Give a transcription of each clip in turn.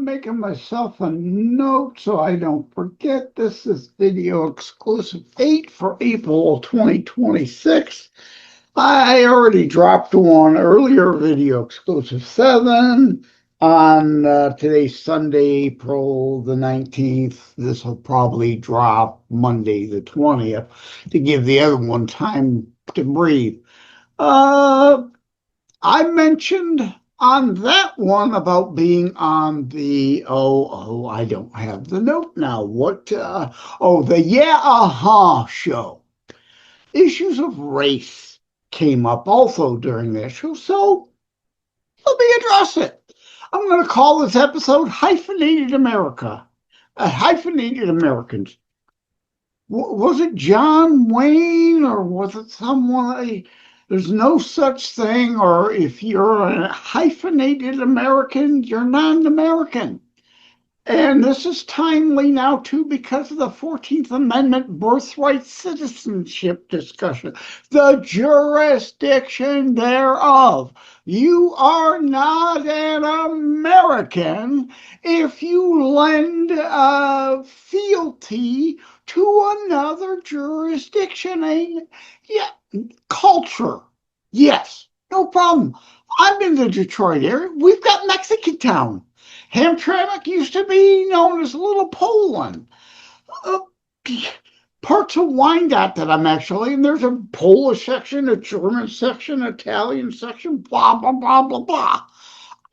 making myself a note so I don't forget. This is video exclusive 8 for April 2026. I already dropped one earlier, video exclusive 7, on today's Sunday, April the 19th. This will probably drop Monday the 20th to give the other one time to breathe. I mentioned on that one about being on the, I don't have the note now. The show. Issues of race came up also during that show, so let me address it. I'm going to call this episode Hyphenated America. Hyphenated Americans. Was it John Wayne or was it someone? There's no such thing, or if you're a hyphenated American, you're not an American. And this is timely now, too, because of the 14th Amendment birthright citizenship discussion, the jurisdiction thereof. You are not an American if you lend fealty to another jurisdiction. Culture. Yes, no problem. I'm in the Detroit area. We've got Mexican Town. Hamtramck used to be known as Little Poland. Parts of Wyandotte that I'm actually, and there's a Polish section, a German section, Italian section, blah, blah, blah, blah, blah.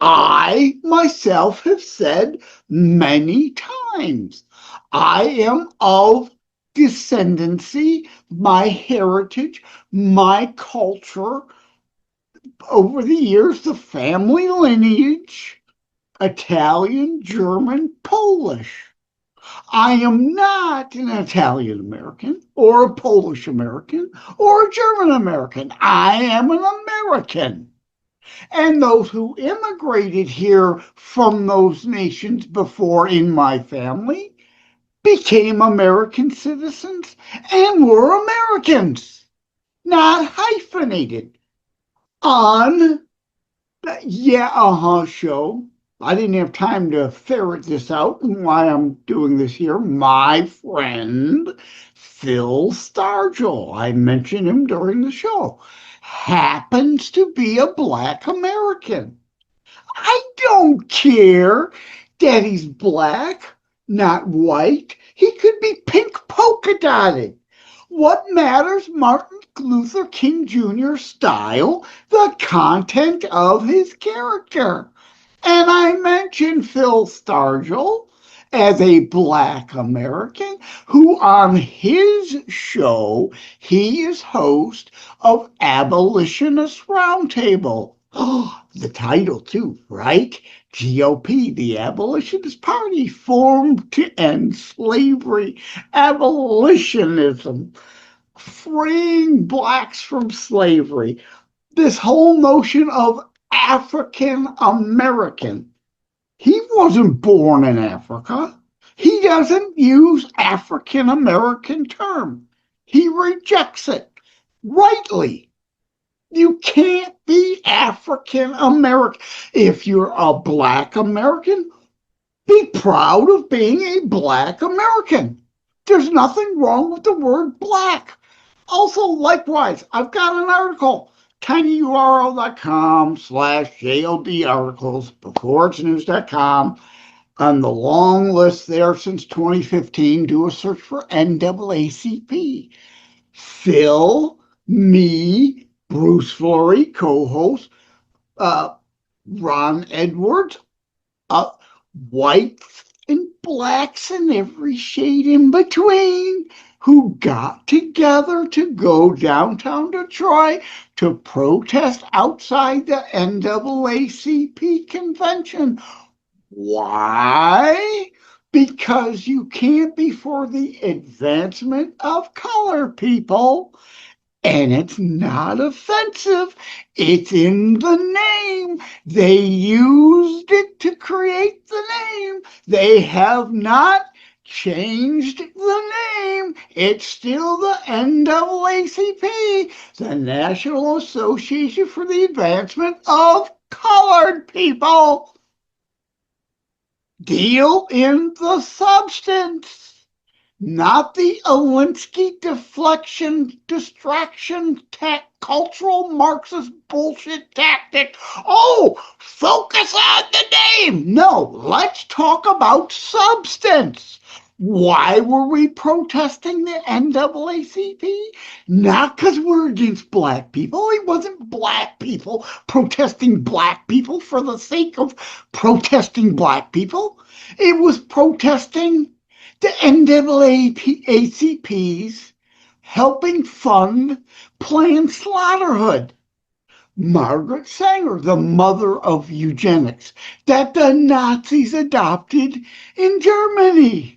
I myself have said many times, I am of descendancy, my heritage, my culture, over the years, the family lineage, Italian, German, Polish. I am not an Italian American or a Polish American or a German American. I am an American. And those who immigrated here from those nations before in my family became American citizens and were Americans, not hyphenated. On the show, I didn't have time to ferret this out and why I'm doing this here. My friend Phil Stargell, I mentioned him during the show, happens to be a Black American. I don't care that he's black, not white. He could be pink polka dotted. What matters, Martin Luther King Jr. style, the content of his character. And I mentioned Phil Stargell as a Black American who on his show, he is host of Abolitionist Roundtable. Oh, the title too, right? GOP, the Abolitionist Party, formed to end slavery, abolitionism, freeing blacks from slavery. This whole notion of African American. He wasn't born in Africa. He doesn't use African American term. He rejects it rightly. You can't be African American. If you're a Black American, be proud of being a Black American. There's nothing wrong with the word black. Also, likewise, I've got an article, tinyurl.com/JLD articles, beforeitsnews.com. On the long list there since 2015, do a search for NAACP. Phil, me, Bruce Flory, co-host, Ron Edwards, whites and blacks and every shade in between, who got together to go downtown Detroit to protest outside the NAACP convention. Why? Because you can't be for the advancement of color, people. And it's not offensive. It's in the name. They used it to create the name. They have not changed the name. It's still the NAACP, the National Association for the Advancement of Colored People. Deal in the substance, not the Alinsky deflection, distraction, cultural Marxist bullshit tactic. Oh, focus on the name. No, let's talk about substance. Why were we protesting the NAACP? Not because we're against black people. It wasn't black people protesting black people for the sake of protesting black people. It was protesting the NAACP's helping fund Planned Slaughterhood. Margaret Sanger, the mother of eugenics, that the Nazis adopted in Germany.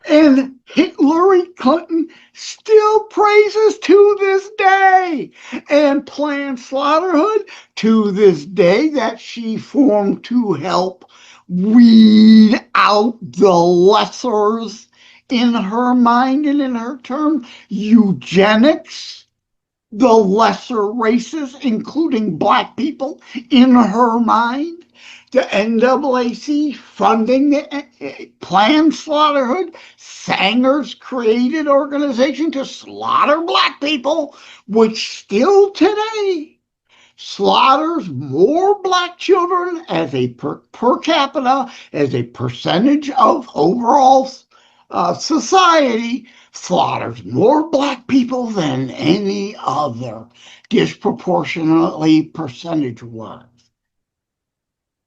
And Hillary Clinton still praises to this day. And Planned Slaughterhood to this day that she formed to help weed out the lessers in her mind and in her term. Eugenics, the lesser races, including black people, in her mind. The NAAC funding the Planned Slaughterhood, Sanger's created organization to slaughter black people, which still today slaughters more black children as a per capita, as a percentage of overall society, slaughters more black people than any other, disproportionately percentage-wise.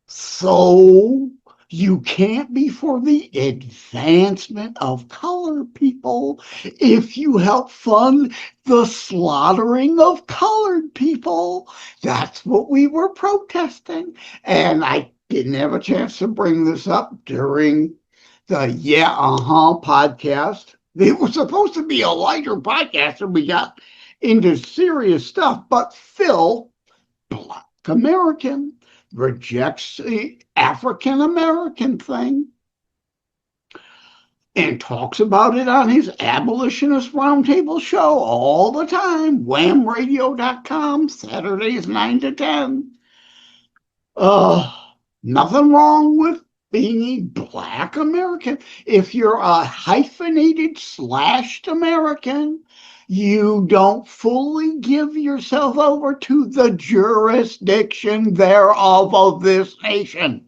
So you can't be for the advancement of colored people if you help fund the slaughtering of colored people. That's what we were protesting. And I didn't have a chance to bring this up during the podcast. It was supposed to be a lighter podcast and we got into serious stuff. But Phil, black American, rejects the African American thing and talks about it on his abolitionist roundtable show all the time, whamradio.com, Saturdays 9 to 10. Nothing wrong with being a black American. If you're a hyphenated slashed American, you don't fully give yourself over to the jurisdiction thereof of this nation.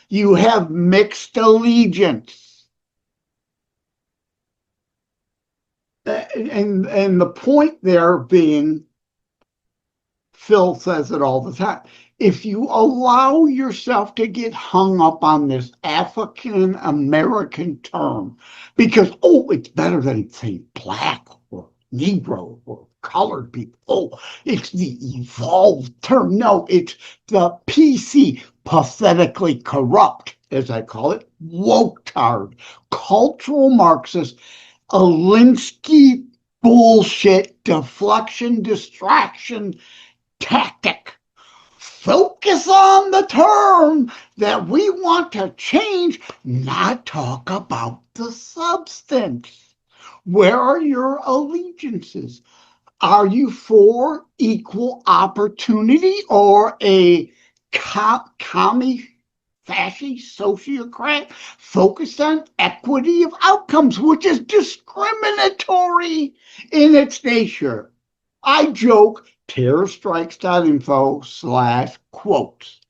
You have mixed allegiance. And the point there being, Phil says it all the time, if you allow yourself to get hung up on this African American term, because, it's better than saying black or Negro or colored people. It's the evolved term. No, it's the PC, pathetically corrupt, as I call it, woke-tard, cultural Marxist, Alinsky bullshit, deflection, distraction tactic. Focus on the term that we want to change, not talk about the substance. Where are your allegiances? Are you for equal opportunity or a commie, fascist, sociocrat focused on equity of outcomes, which is discriminatory in its nature? I joke, terrorstrikes.info/quotes.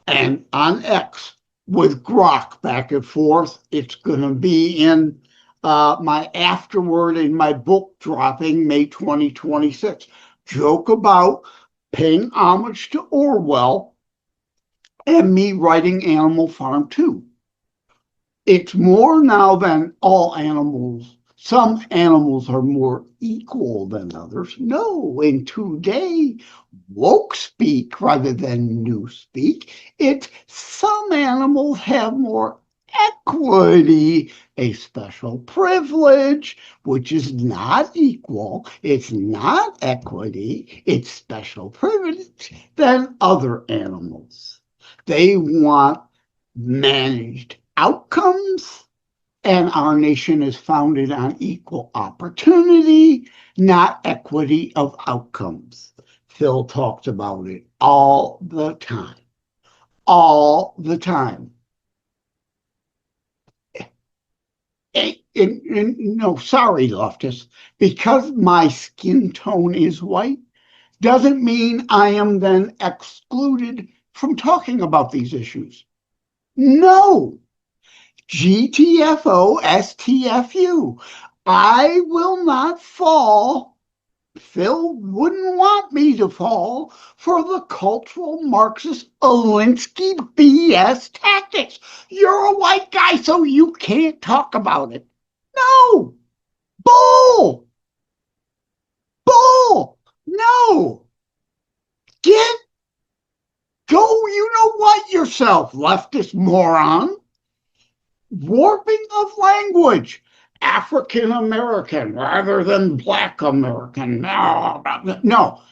And on X with Grok back and forth, it's going to be in my afterword in my book dropping May 2026. Joke about paying homage to Orwell and me writing Animal Farm 2. It's more now than all animals. Some animals are more equal than others. No, in today, woke speak rather than new speak. It's some animals have more equity, a special privilege, which is not equal. It's not equity. It's special privilege than other animals. They want managed outcomes. And our nation is founded on equal opportunity, not equity of outcomes. Phil talks about it all the time. All the time. No, sorry, leftists. Because my skin tone is white doesn't mean I am then excluded from talking about these issues. No. GTFO, STFU. I will not fall. Phil wouldn't want me to fall for the cultural Marxist Alinsky BS tactics. You're a white guy, so you can't talk about it. No. Bull. Bull. No. Go, you know what yourself, leftist moron. Warping of language. African American rather than Black American. No.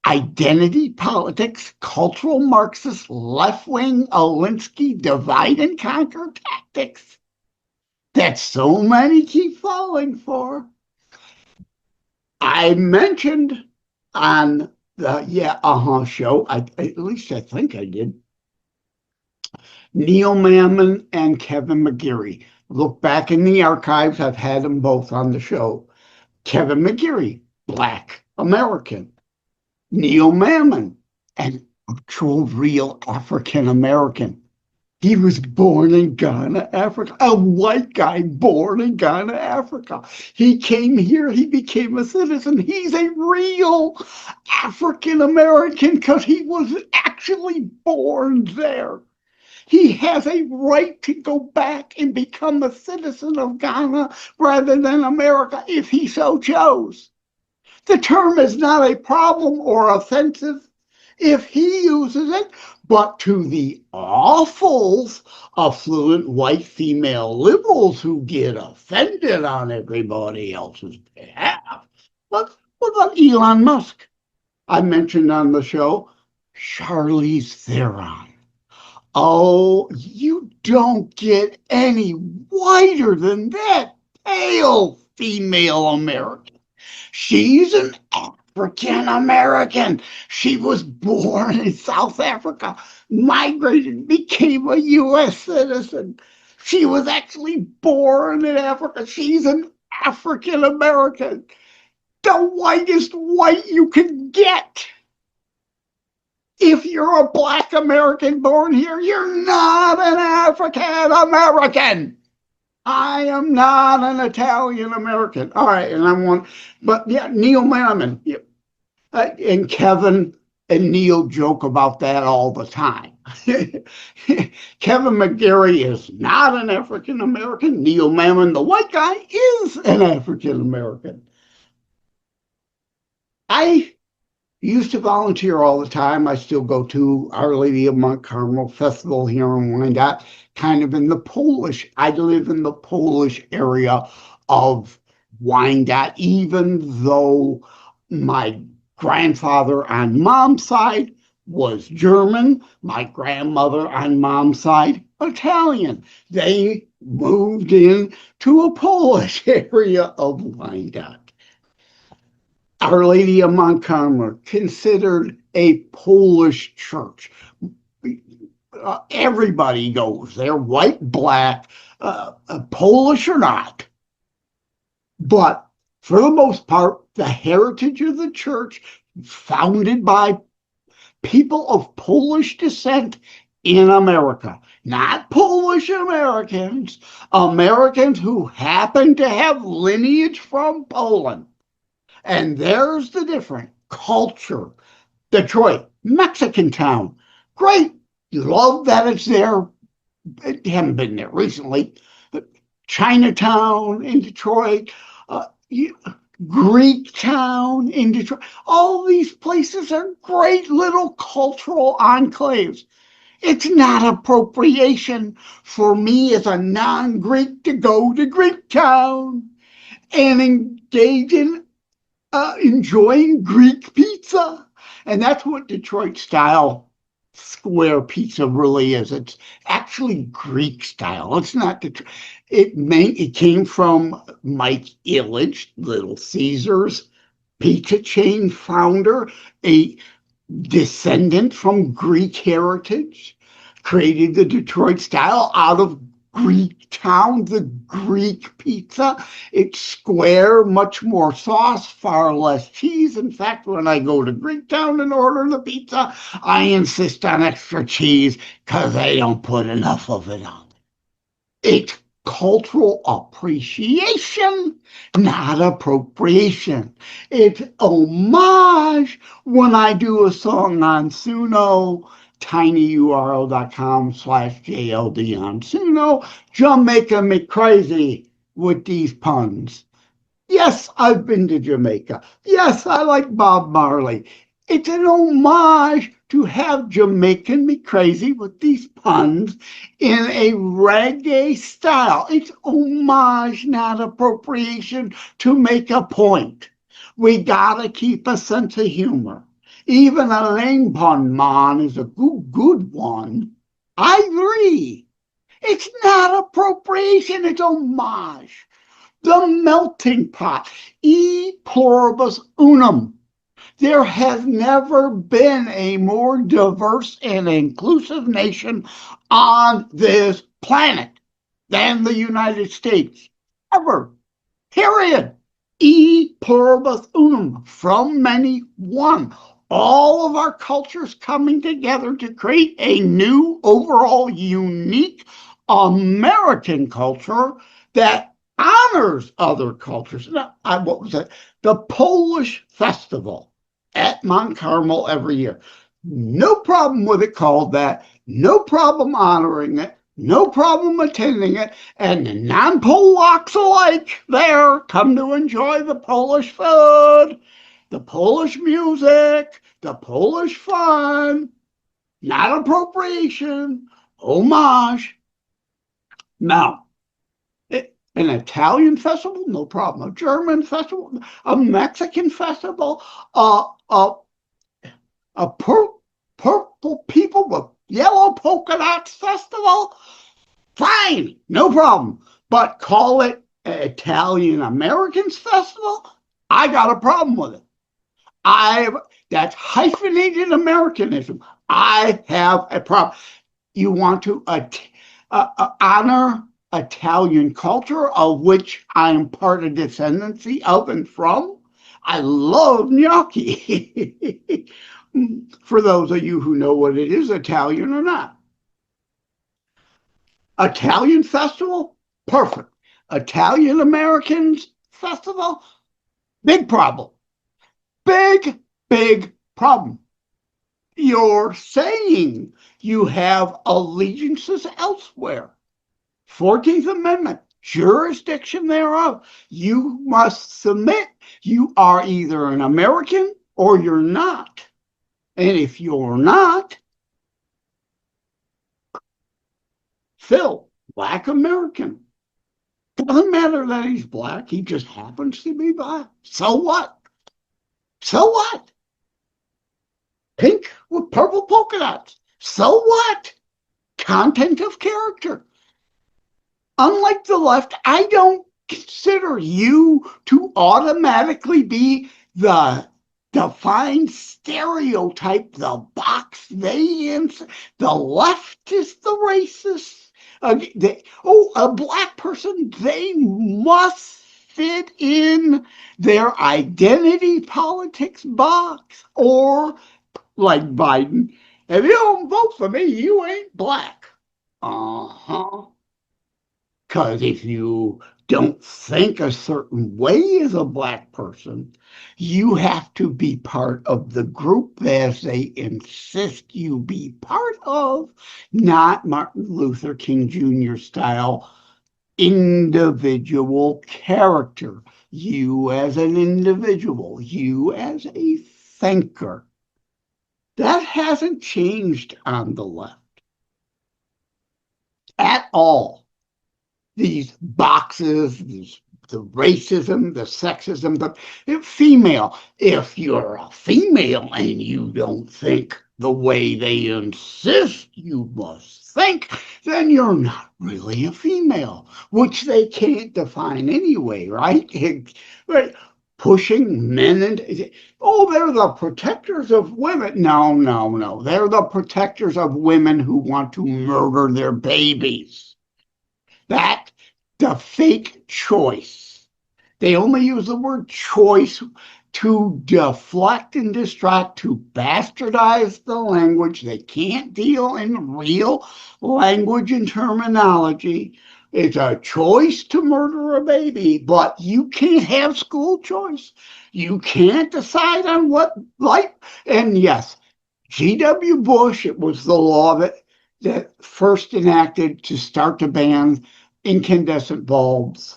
Identity politics, cultural Marxist, left-wing Alinsky divide and conquer tactics that so many keep falling for. I mentioned on the show, at least I think I did, Neil Mammon and Kevin McGeary. Look back in the archives. I've had them both on the show. Kevin McGeary, Black American. Neil Mammon, an actual real African American. He was born in Ghana, Africa, a white guy born in Ghana, Africa. He came here, he became a citizen. He's a real African American because he was actually born there. He has a right to go back and become a citizen of Ghana rather than America if he so chose. The term is not a problem or offensive if he uses it, but to the awfuls, affluent white female liberals who get offended on everybody else's behalf. What about Elon Musk? I mentioned on the show Charlize Theron. Oh, you don't get any whiter than that pale female American. She's an African American. She was born in South Africa, migrated, became a U.S. citizen. She was actually born in Africa. She's an African American. The whitest white you can get. If you're a Black American born here, you're not an African American. I am not an Italian American. All right, but Neil Mammon and Kevin and Neil joke about that all the time. Kevin McGeary is not an African American. Neil Mammon, the white guy, is an African American. I used to volunteer all the time. I still go to Our Lady of Mount Carmel Festival here in Wyandotte, kind of in the Polish. I live in the Polish area of Wyandotte, even though my grandfather on mom's side was German, my grandmother on mom's side, Italian. They moved in to a Polish area of Wyandotte. Our Lady of Mount Carmel, considered a Polish church. Everybody goes there, white, black, Polish or not. But for the most part, the heritage of the church, founded by people of Polish descent in America, not Polish Americans, Americans who happen to have lineage from Poland. And there's the difference. Culture. Detroit, Mexican town. Great. You love that it's there. I haven't been there recently. Chinatown in Detroit. Greek town in Detroit. All these places are great little cultural enclaves. It's not appropriation for me as a non-Greek to go to Greek town and engage in enjoying Greek pizza. And that's what Detroit style square pizza really is. It's actually Greek style. It's not Detroit. It came from Mike Ilitch, Little Caesars pizza chain founder, a descendant from Greek heritage, created the Detroit style out of Greek town, the Greek pizza. It's square, much more sauce, far less cheese. In fact, when I go to Greek town and order the pizza, I insist on extra cheese because they don't put enough of it on. It's cultural appreciation, not appropriation. It's homage. When I do a song on Suno, tinyurl.com/JLD on Suno, Jamaica me crazy with these puns. Yes, I've been to Jamaica. Yes, I like Bob Marley. It's an homage to have Jamaican me crazy with these puns in a reggae style. It's homage, not appropriation, to make a point. We gotta keep a sense of humor. Even a lame pun, man, is a good one. I agree. It's not appropriation, it's homage. The melting pot, e pluribus unum. There has never been a more diverse and inclusive nation on this planet than the United States. Ever. Period. E pluribus unum. From many, one. All of our cultures coming together to create a new, overall, unique American culture that honors other cultures. Now, what was it? The Polish Festival at Mount Carmel every year. No problem with it called that. No problem honoring it. No problem attending it. And the non-Polacks alike there come to enjoy the Polish food, the Polish music, the Polish fun. Not appropriation, homage. Now, an Italian festival, no problem. A German festival, a Mexican festival, a purple people with yellow polka dots festival, fine, no problem. But call it Italian Americans Festival, I got a problem with it. That's hyphenated Americanism. I have a problem. You want to honor Italian culture, of which I am part of descendancy of and from. I love gnocchi. For those of you who know what it is, Italian or not. Italian festival, perfect. Italian Americans festival, big problem. Big problem. You're saying you have allegiances elsewhere. 14th Amendment, jurisdiction thereof. You must submit. You are either an American or you're not. And if you're not, Phil, Black American. Doesn't matter that he's black. He just happens to be black. So what? So what? Pink with purple polka dots. So what? Content of character. Unlike the left, I don't consider you to automatically be the defined stereotype, the box they insert. The left is the racist. A black person, they must fit in their identity politics box. Or, like Biden, if you don't vote for me, you ain't black. Because if you don't think a certain way as a black person, you have to be part of the group as they insist you be part of, not Martin Luther King Jr. style individual character. You as an individual, you as a thinker. That hasn't changed on the left at all. These boxes, the racism, the sexism, the female. If you're a female and you don't think the way they insist you must think, then you're not really a female, which they can't define anyway, right? Right? Pushing men into, they're the protectors of women. No. They're the protectors of women who want to murder their babies. That the fake choice. They only use the word choice to deflect and distract, to bastardize the language. They can't deal in real language and terminology. It's a choice to murder a baby, but you can't have school choice. You can't decide on what life. And yes, G.W. Bush, it was the law that first enacted to start to ban incandescent bulbs.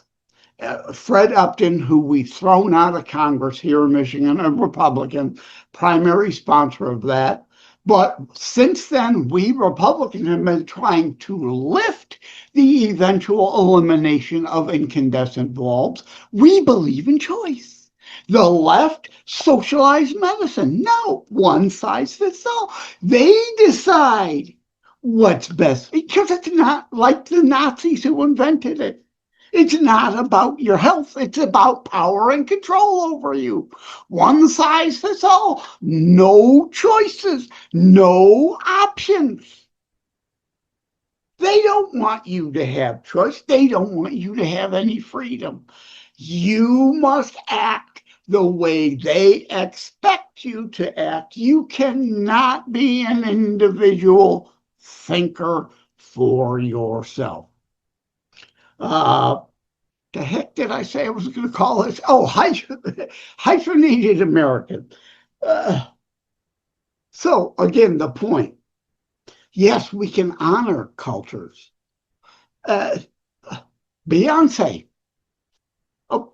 Fred Upton, who we've thrown out of Congress here in Michigan, a Republican, primary sponsor of that. But since then, we Republicans have been trying to lift the eventual elimination of incandescent bulbs. We believe in choice. The left, socialized medicine. No, one size fits all. They decide what's best because it's not like the Nazis who invented it. It's not about your health. It's about power and control over you. One size fits all. No choices. No options. They don't want you to have choice. They don't want you to have any freedom. You must act the way they expect you to act. You cannot be an individual thinker for yourself. The heck did I say I was going to call this? Oh, hyphenated American. So again, the point. Yes, we can honor cultures. Beyonce. Oh,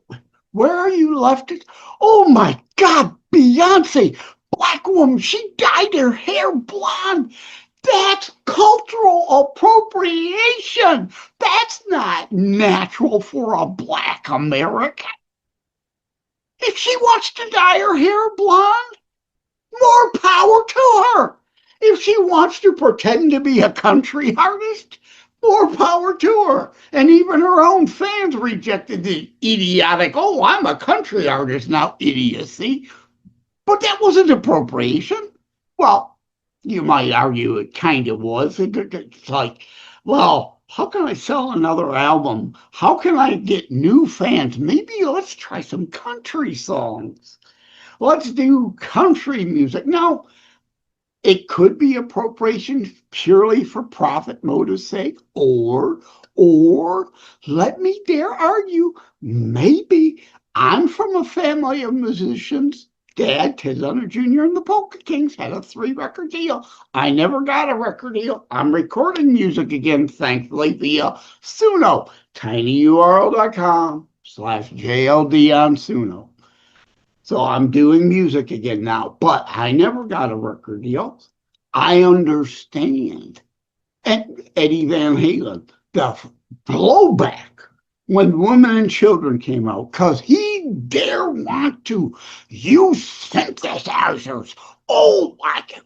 where are you, Leftists? Oh my God, Beyonce, black woman. She dyed her hair blonde. That's cultural appropriation. That's not natural for a black American. If she wants to dye her hair blonde, more power to her. If she wants to pretend to be a country artist, more power to her. And even her own fans rejected the idiotic, oh, I'm a country artist now, idiocy. But that wasn't appropriation. Well, you might argue it kind of was. It's like, well, how can I sell another album? How can I get new fans? Maybe let's try some country songs. Let's do country music. Now, it could be appropriation purely for profit motive's sake, or let me dare argue, maybe I'm from a family of musicians. Dad, Ted Leonard Jr. and the Polka Kings had a 3-record deal. I never got a record deal. I'm recording music again, thankfully, via Suno, tinyurl.com/JLD on Suno. So I'm doing music again now, but I never got a record deal. I understand. And Eddie Van Halen, the blowback when Women and Children came out, because he dare want to use synthesizers. Oh, like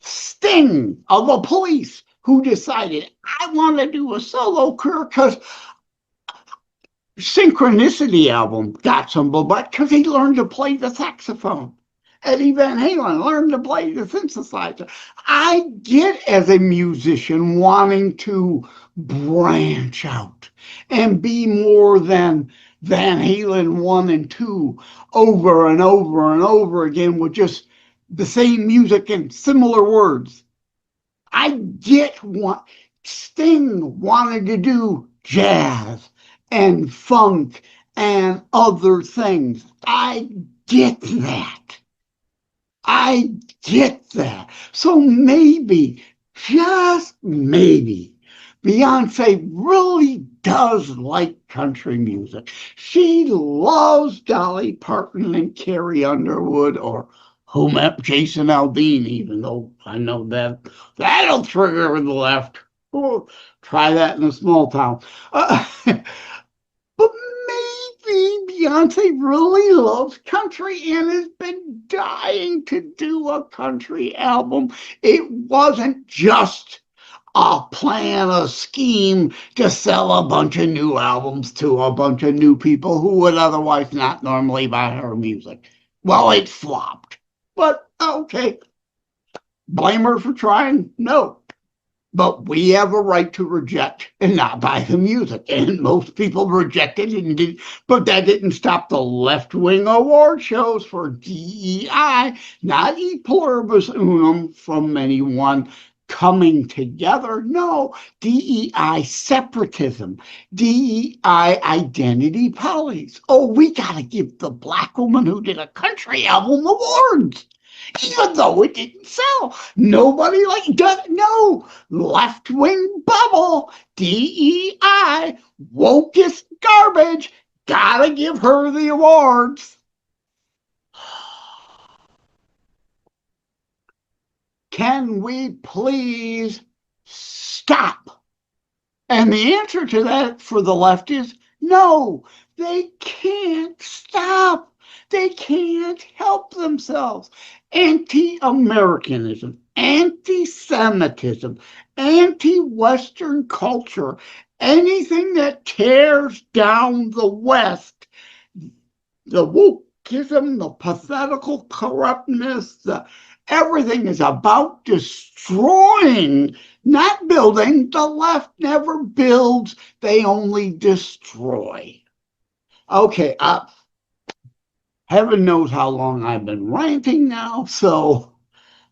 Sting of the Police, who decided, I want to do a solo career because Synchronicity album got some blowback because he learned to play the saxophone. Eddie Van Halen learned to play the synthesizer. I get as a musician wanting to branch out and be more than Van Halen 1 and 2 over and over and over again with just the same music and similar words. I get what Sting wanted to do jazz and funk and other things. I get that. I get that. So maybe, just maybe, Beyonce really does like country music. She loves Dolly Parton and Carrie Underwood or Jason Aldean, even though I know that'll trigger the left. Oh, try that in a small town. But maybe Beyonce really loves country and has been dying to do a country album. It wasn't just a plan, a scheme to sell a bunch of new albums to a bunch of new people who would otherwise not normally buy her music. Well, it flopped. But okay. Blame her for trying? No. But we have a right to reject and not buy the music. And most people rejected it and did, but that didn't stop the left-wing award shows for DEI, not E Pluribus Unum from anyone coming together. No, DEI separatism, DEI identity politics. Oh, we got to give the black woman who did a country album awards. Even though it didn't sell. Nobody does no left-wing bubble, DEI, wokest garbage. Gotta give her the awards. Can we please stop? And the answer to that for the left is no, they can't stop. They can't help themselves. Anti-Americanism, anti-Semitism, anti-Western culture, anything that tears down the West, the wokeism, the pathetical corruptness, everything is about destroying, not building. The left never builds, they only destroy. Okay, heaven knows how long I've been ranting now, so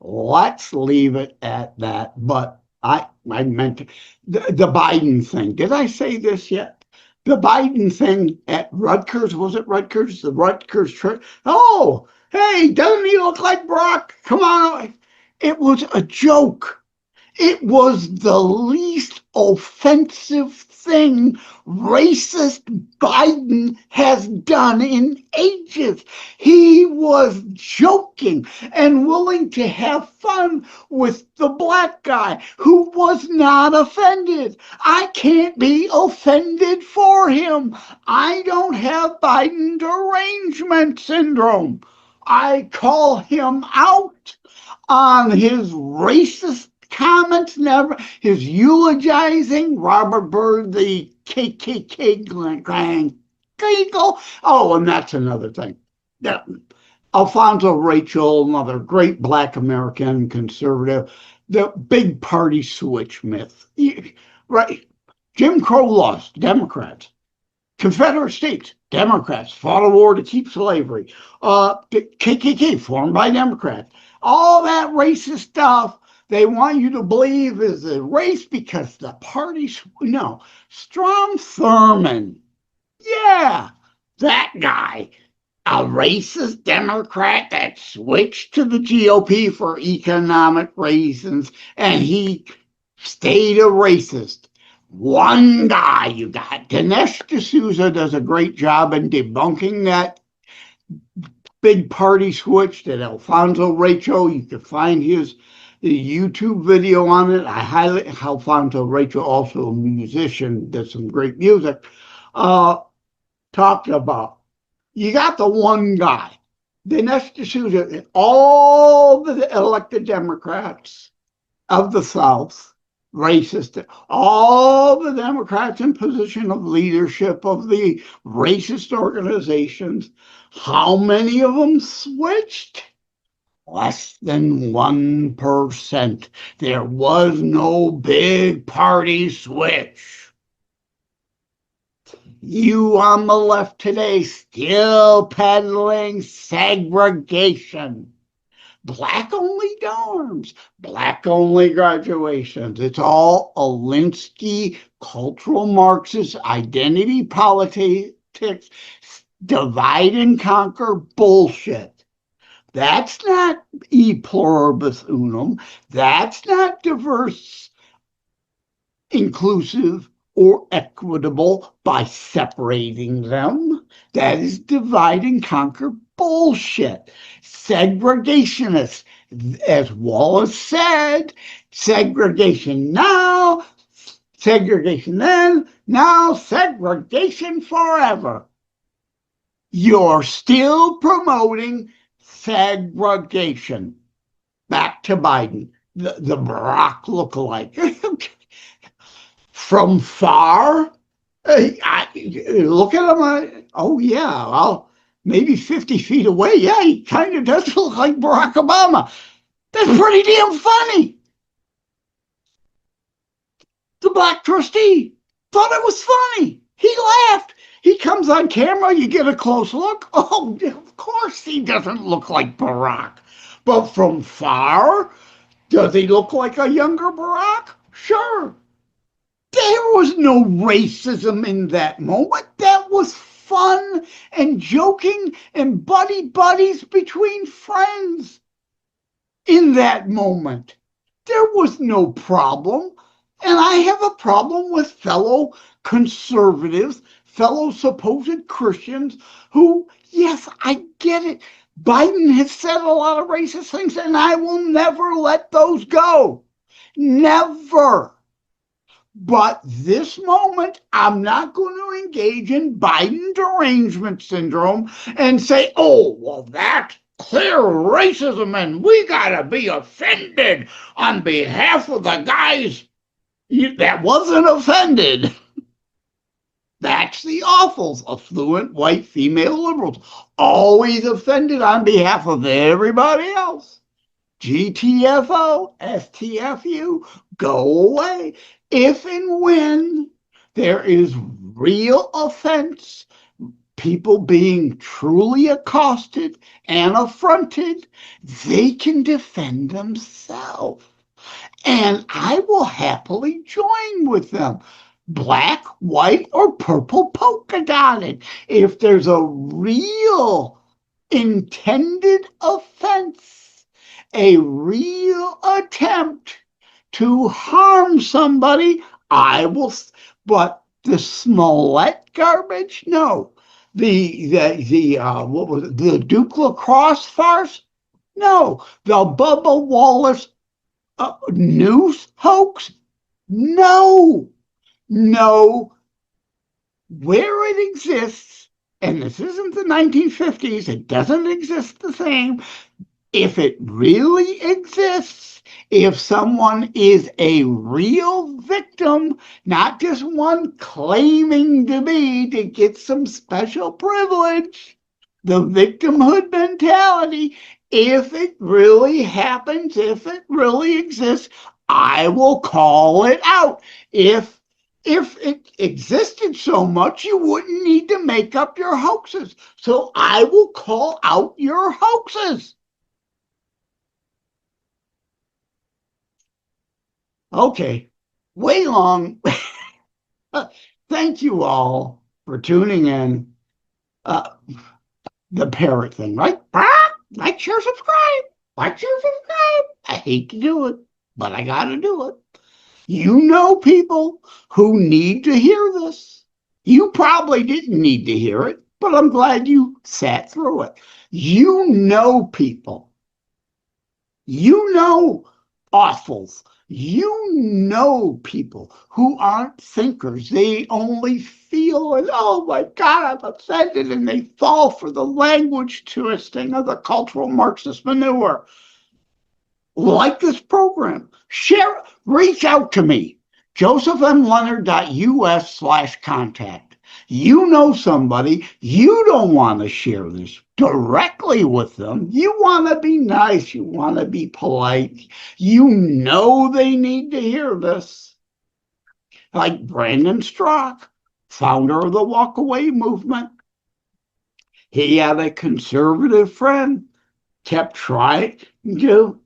let's leave it at that. But I meant the Biden thing. Did I say this yet? The Biden thing at Rutgers, was it Rutgers? The Rutgers trip. Oh, hey, doesn't he look like Brock? Come on. It was a joke. It was the least offensive thing racist Biden has done in ages. He was joking and willing to have fun with the black guy who was not offended. I can't be offended for him. I don't have Biden derangement syndrome. I call him out on his racist comments, never his eulogizing Robert Byrd, the KKK Grand Eagle. Oh, and that's another thing. Yeah. Alfonso Rachel, another great black American conservative, the big party switch myth. Right. Jim Crow laws, Democrats. Confederate states, Democrats, fought a war to keep slavery. The KKK, formed by Democrats. All that racist stuff they want you to believe is a race because the parties, no. Strom Thurmond, yeah, that guy, a racist Democrat that switched to the GOP for economic reasons, and he stayed a racist. One guy you got. Dinesh D'Souza does a great job in debunking that big party switch that Alfonso Rachel, you can find his YouTube video on it. I highly, Alfonso Rachel, also a musician, does some great music, talked about. You got the one guy, Dinesh D'Souza, all the elected Democrats of the South, racist, all the Democrats in position of leadership of the racist organizations, how many of them switched? Less than 1%. There was no big party switch. You on the left today still peddling segregation. Black-only dorms, black-only graduations. It's all Alinsky, cultural Marxist, identity politics, divide and conquer bullshit. That's not E Pluribus Unum. That's not diverse, inclusive, or equitable by separating them. That is divide and conquer bullshit. Segregationists, as Wallace said, segregation now, segregation then, now segregation forever. You're still promoting segregation. Back to Biden, the Barack lookalike. From far, I look at him, oh yeah, well, maybe 50 feet away, yeah, he kind of does look like Barack Obama. That's pretty damn funny. The black trustee thought it was funny. He laughed. He comes on camera, you get a close look. Oh, of course he doesn't look like Barack. But from far, does he look like a younger Barack? Sure. There was no racism in that moment. That was fun and joking and buddies between friends in that moment. There was no problem. And I have a problem with fellow conservatives, fellow supposed Christians who, yes, I get it. Biden has said a lot of racist things, and I will never let those go. Never. But this moment, I'm not going to engage in Biden derangement syndrome and say, oh, well, that's clear racism, and we got to be offended on behalf of the guys that wasn't offended. That's the awfuls, affluent white female liberals, always offended on behalf of everybody else. GTFO, STFU, go away. If and when there is real offense, people being truly accosted and affronted, they can defend themselves. And I will happily join with them. Black, white, or purple polka dotted. If there's a real intended offense, a real attempt to harm somebody, I will. But the Smollett garbage, no. What was it? The Duke Lacrosse farce, no. The Bubba Wallace news hoax, no. Where it exists, and this isn't the 1950s, it doesn't exist the same. If it really exists, if someone is a real victim, not just one claiming to be to get some special privilege, the victimhood mentality, if it really happens, if it really exists, I will call it out. If it existed so much, you wouldn't need to make up your hoaxes. So I will call out your hoaxes. Okay, way long. Thank you all for tuning in. The parrot thing, right? Like, share, subscribe. Like, share, subscribe. I hate to do it, but I got to do it. You know people who need to hear this. You probably didn't need to hear it, but I'm glad you sat through it. You know people. You know awfuls. You know people who aren't thinkers. They only feel, and oh my God, I'm offended, and they fall for the language twisting of the cultural Marxist manure. Like this program, share, reach out to me, josephmleonard.us/contact. You know somebody, you don't want to share this directly with them. You want to be nice, you want to be polite. You know they need to hear this. Like Brandon Strzok, founder of the Walkaway movement. He had a conservative friend, kept trying to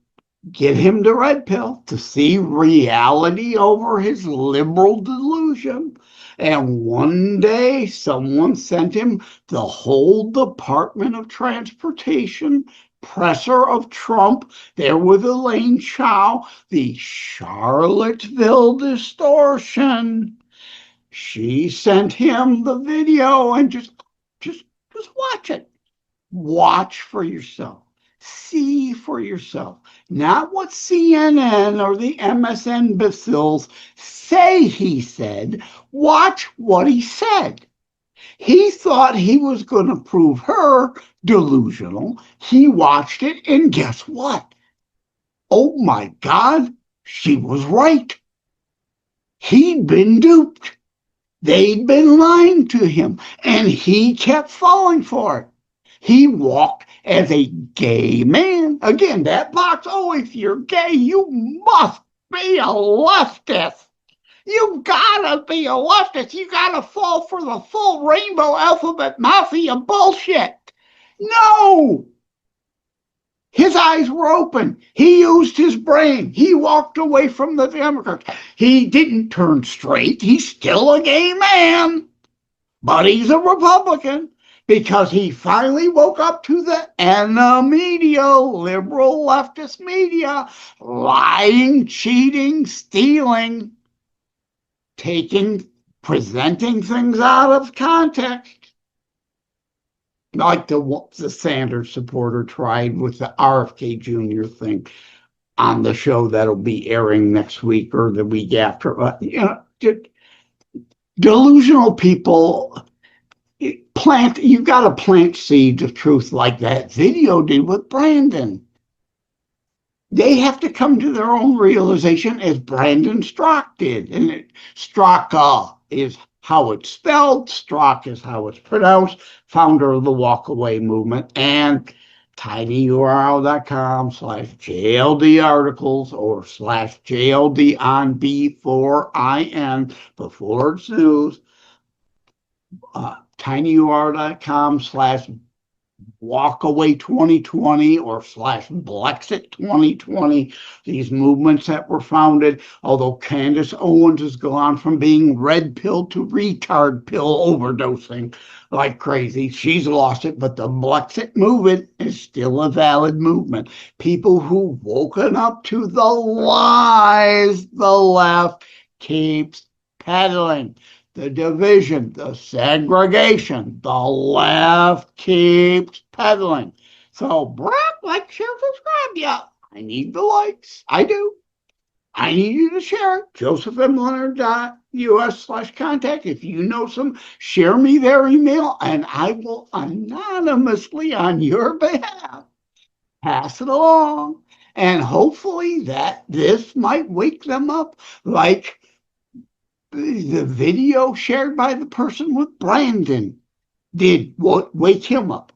get him the red pill to see reality over his liberal delusion. And one day someone sent him the whole Department of Transportation presser of Trump there with Elaine Chao, the Charlottesville distortion. She sent him the video and just watch it. Watch for yourself. See for yourself. Not what CNN or the MSN bacills say he said. Watch what he said. He thought he was going to prove her delusional. He watched it, and guess what? Oh my God, she was right. He'd been duped. They'd been lying to him, and he kept falling for it. He walked as a gay man. Again, that box, oh, if you're gay, you must be a leftist. You gotta be a leftist. You gotta fall for the full rainbow alphabet mafia bullshit. No! His eyes were open. He used his brain. He walked away from the Democrats. He didn't turn straight. He's still a gay man. But he's a Republican because he finally woke up to the media, liberal leftist media, lying, cheating, stealing, presenting things out of context. Like the Sanders supporter tried with the RFK Jr. thing on the show that'll be airing next week or the week after. Delusional people you've got to plant seeds of truth like that video did with Brandon. They have to come to their own realization as Brandon Strzok did. And Strzok is how it's spelled. Strzok is how it's pronounced. Founder of the Walkaway movement. And tinyurl.com/JLD articles or /JLD on B4IN before it's news. tinyurl.com/walkaway2020 or /Blexit2020, these movements that were founded, although Candace Owens has gone from being red pill to retard pill overdosing like crazy. She's lost it, but the Blexit movement is still a valid movement. People who've woken up to the lies the left keeps peddling. The division, the segregation, the left keeps peddling. So, like, share, subscribe. Yeah, I need the likes. I do. I need you to share it. JosephMLeonard.us/contact. If you know some, share me their email, and I will anonymously, on your behalf, pass it along. And hopefully this might wake them up, like the video shared by the person with Brandon did wake him up.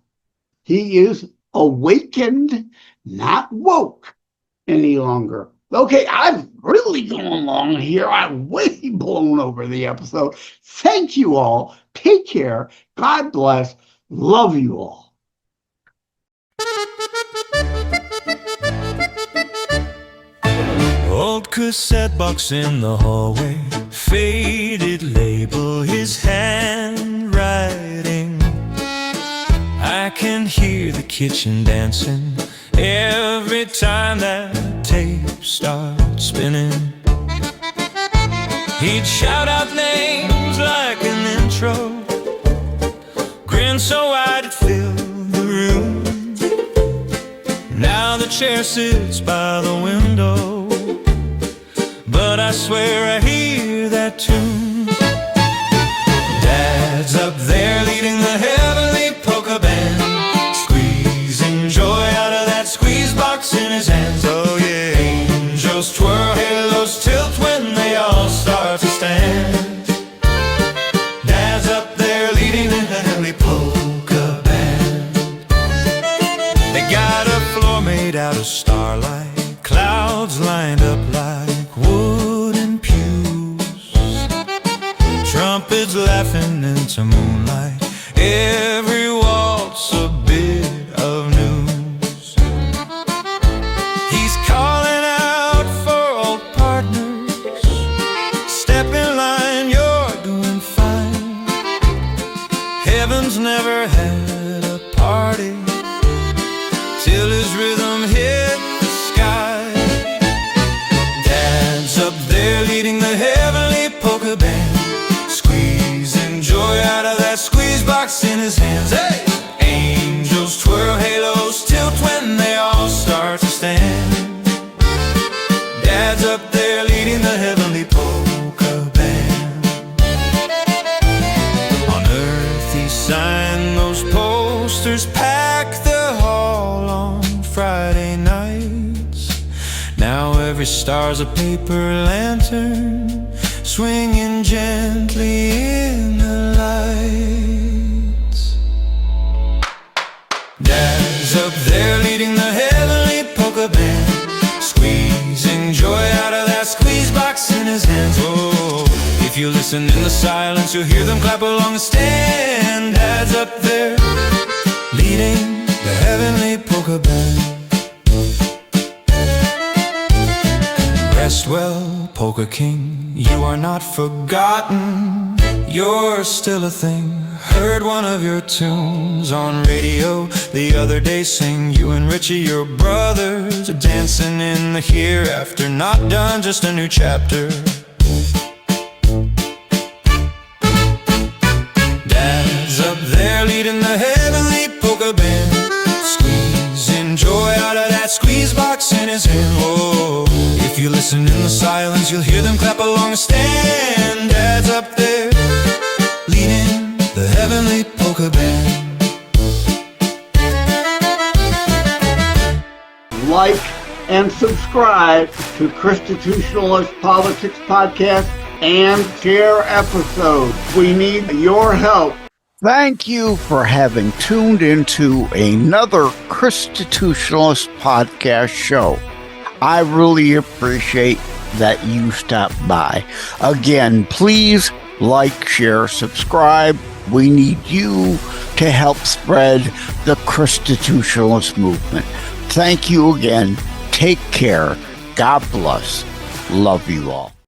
He is awakened, not woke any longer. Okay, I've really gone long here. I've way blown over the episode. Thank you all. Take care. God bless. Love you all. Old cassette box in the hallway, faded label, his handwriting. I can hear the kitchen dancing every time that tape starts spinning. He'd shout out names like an intro, grin so wide it filled the room. Now the chair sits by the window, but I swear I hear that tune. Dad's up there leading the heavenly polka band, squeezing joy out of that squeeze box in his hands. Oh yeah, angels twirl, halos tilt when they all start to stand. Dad's up there leading the heavenly polka band. They got a floor made out of starlight, clouds lined up like wooden pews, trumpets laughing into moonlight, every waltz a bit of news. He's calling out for old partners, step in line, you're doing fine. Heaven's never had a party till his rhythm hit the sky. Up there leading the heavenly polka band, squeezing joy out of that squeeze box in his hands. Hey! Angels twirl, halos tilt when they all start to stand. Dad's up there leading the heavenly polka band. On earth he signed those posters, packed the hall on Friday nights. Now every star's a paper lantern, swinging gently in the lights. Dad's up there leading the heavenly polka band, squeezing joy out of that squeeze box in his hands. Oh, you listen in the silence, you'll hear them clap along the stand. Dad's up there, leading the heavenly polka band. Rest well, Polka King, you are not forgotten. You're still a thing. Heard one of your tunes on radio the other day. Sing you and Richie, your brothers, are dancing in the hereafter. Not done, just a new chapter. Dad's up there leading the heavenly polka band, squeezing joy out of that squeeze box in his hand. Whoa. If you listen in the silence, you'll hear them clap along the stand. Dad's up there, leading the heavenly polka band. Like and subscribe to Constitutionalist Politics Podcast and share episodes. We need your help. Thank you for having tuned into another Constitutionalist Podcast show. I really appreciate that you stopped by. Again, please like, share, subscribe. We need you to help spread the Constitutionalist movement. Thank you again. Take care. God bless. Love you all.